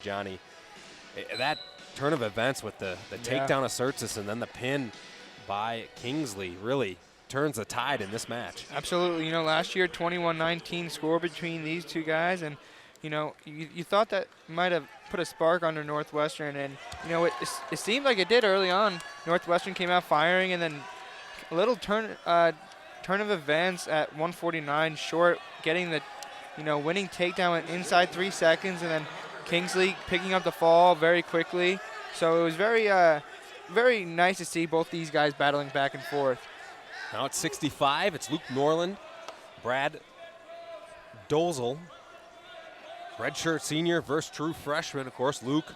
Johnny. That turn of events with the takedown of Surtis and then the pin by Kingsley really turns the tide in this match. Absolutely. You know, last year 21-19 score between these two guys, and you know, you thought that might have put a spark under Northwestern, and you know, it seemed like it did early on. Northwestern came out firing, and then a little turn of events at 149 short, getting the winning takedown inside 3 seconds, and then Kingsley picking up the fall very quickly. So it was very nice to see both these guys battling back and forth. Now it's 65. It's Luke Norland, Brad Dolezal, redshirt senior versus true freshman. Of course, Luke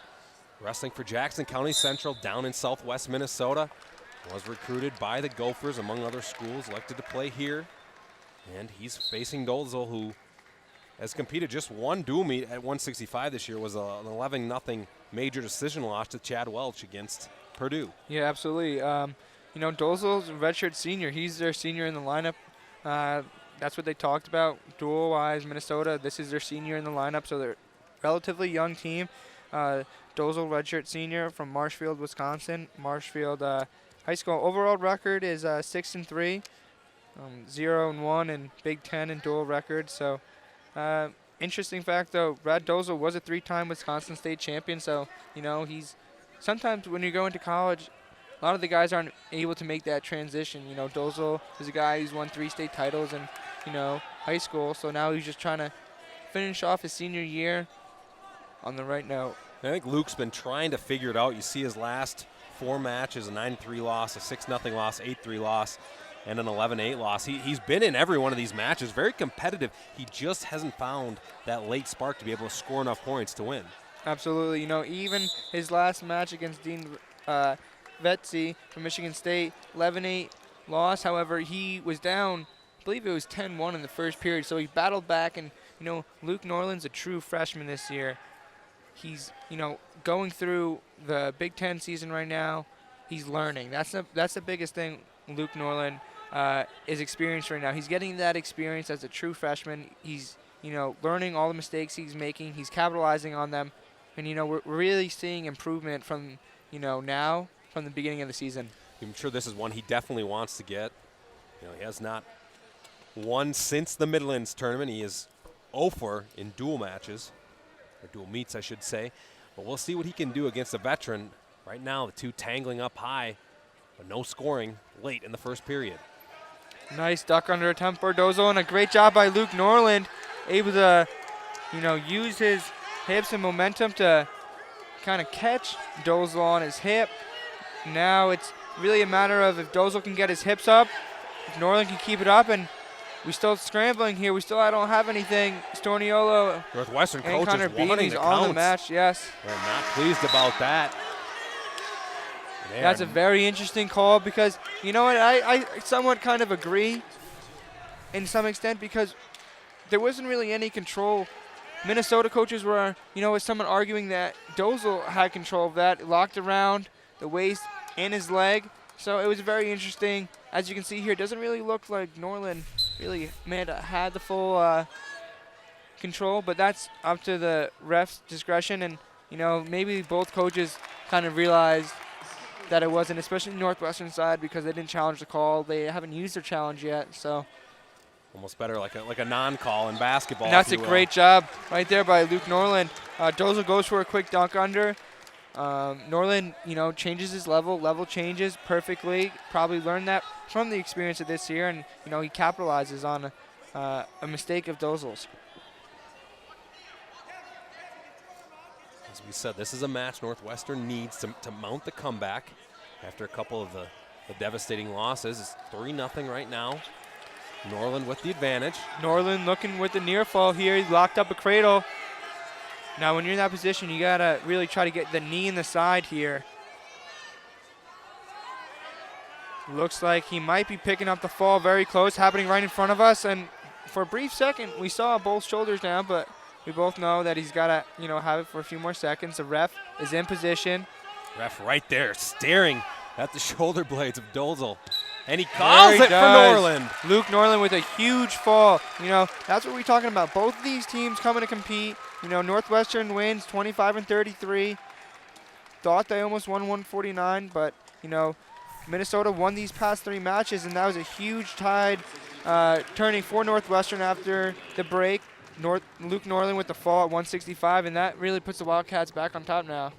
wrestling for Jackson County Central down in southwest Minnesota. Was recruited by the Gophers, among other schools, elected to play here. And he's facing Dolezal, who has competed just one dual meet at 165 this year. Was an 11-0 major decision loss to Chad Welch against Purdue. Yeah, absolutely. You know, Dolezal's a redshirt senior. He's their senior in the lineup. That's what they talked about. Dual-wise, Minnesota, this is their senior in the lineup, so they're a relatively young team. Dolezal, redshirt senior from Marshfield, Wisconsin. Marshfield high school overall record is 6-3, 0-1 in Big Ten and dual record. So, interesting fact though, Brad Dolezal was a 3-time Wisconsin State champion. So, you know, he's sometimes when you go into college, a lot of the guys aren't able to make that transition. You know, Dolezal is a guy who's won 3 state titles in, you know, high school. So now he's just trying to finish off his senior year on the right note. I think Luke's been trying to figure it out. You see his last 4 matches, a 9-3 loss, a 6-0 loss, 8-3 loss, and an 11-8 loss. He's been in every one of these matches, very competitive. He just hasn't found that late spark to be able to score enough points to win. Absolutely. You know, even his last match against Dean Vetzi from Michigan State, 11-8 loss. However, he was down, I believe it was 10-1 in the first period, so he battled back. And, you know, Luke Norland's a true freshman this year. He's, you know, going through the Big Ten season right now. He's learning. That's the biggest thing Luke Norland is experienced right now. He's getting that experience as a true freshman. He's, you know, learning all the mistakes he's making. He's capitalizing on them. And, you know, we're really seeing improvement from, you know, now from the beginning of the season. I'm sure this is one he definitely wants to get. You know, he has not won since the Midlands tournament. He is 0-4 in dual matches, or dual meets, I should say. But we'll see what he can do against a veteran. Right now, the two tangling up high, but no scoring late in the first period. Nice duck under attempt for Dolezal, and a great job by Luke Norland, able to, you know, use his hips and momentum to kind of catch Dolezal on his hip. Now it's really a matter of if Dolezal can get his hips up, if Norland can keep it up, and we're still scrambling here. We still don't have anything. Storniolo Northwestern and Connor coaches wanting Beanie's the on counts. the match, yes. They're not pleased about that. That's a very interesting call because, you know what, I somewhat kind of agree in some extent because there wasn't really any control. Minnesota coaches were, you know, with someone arguing that Dolezal had control of that, locked around the waist and his leg. So it was very interesting. As you can see here, it doesn't really look like Norland really had the full control, but that's up to the ref's discretion. And, you know, maybe both coaches kind of realized that it wasn't, especially Northwestern side, because they didn't challenge the call. They haven't used their challenge yet, so. Almost better like a non-call in basketball. And that's a great job right there by Luke Norland. Dolezal goes for a quick dunk under. Norland, you know, changes his level changes perfectly. Probably learned that from the experience of this year, and, you know, he capitalizes on a mistake of Dolezal's. As we said, this is a match Northwestern needs to mount the comeback after a couple of the devastating losses. It's 3-0 right now. Norland with the advantage. Norland looking with the near fall here. He locked up a cradle. Now, when you're in that position, you got to really try to get the knee in the side here. Looks like he might be picking up the fall very close, happening right in front of us. And for a brief second, we saw both shoulders down, but we both know that he's got to, you know, have it for a few more seconds. The ref is in position. Ref right there staring at the shoulder blades of Dolezal. And he calls it for Norland. Luke Norland with a huge fall. You know, that's what we're talking about. Both of these teams coming to compete. You know, Northwestern wins 25-33. Thought they almost won 149, but, you know, Minnesota won these past 3 matches, and that was a huge tide turning for Northwestern after the break. Luke Norland with the fall at 165, and that really puts the Wildcats back on top now.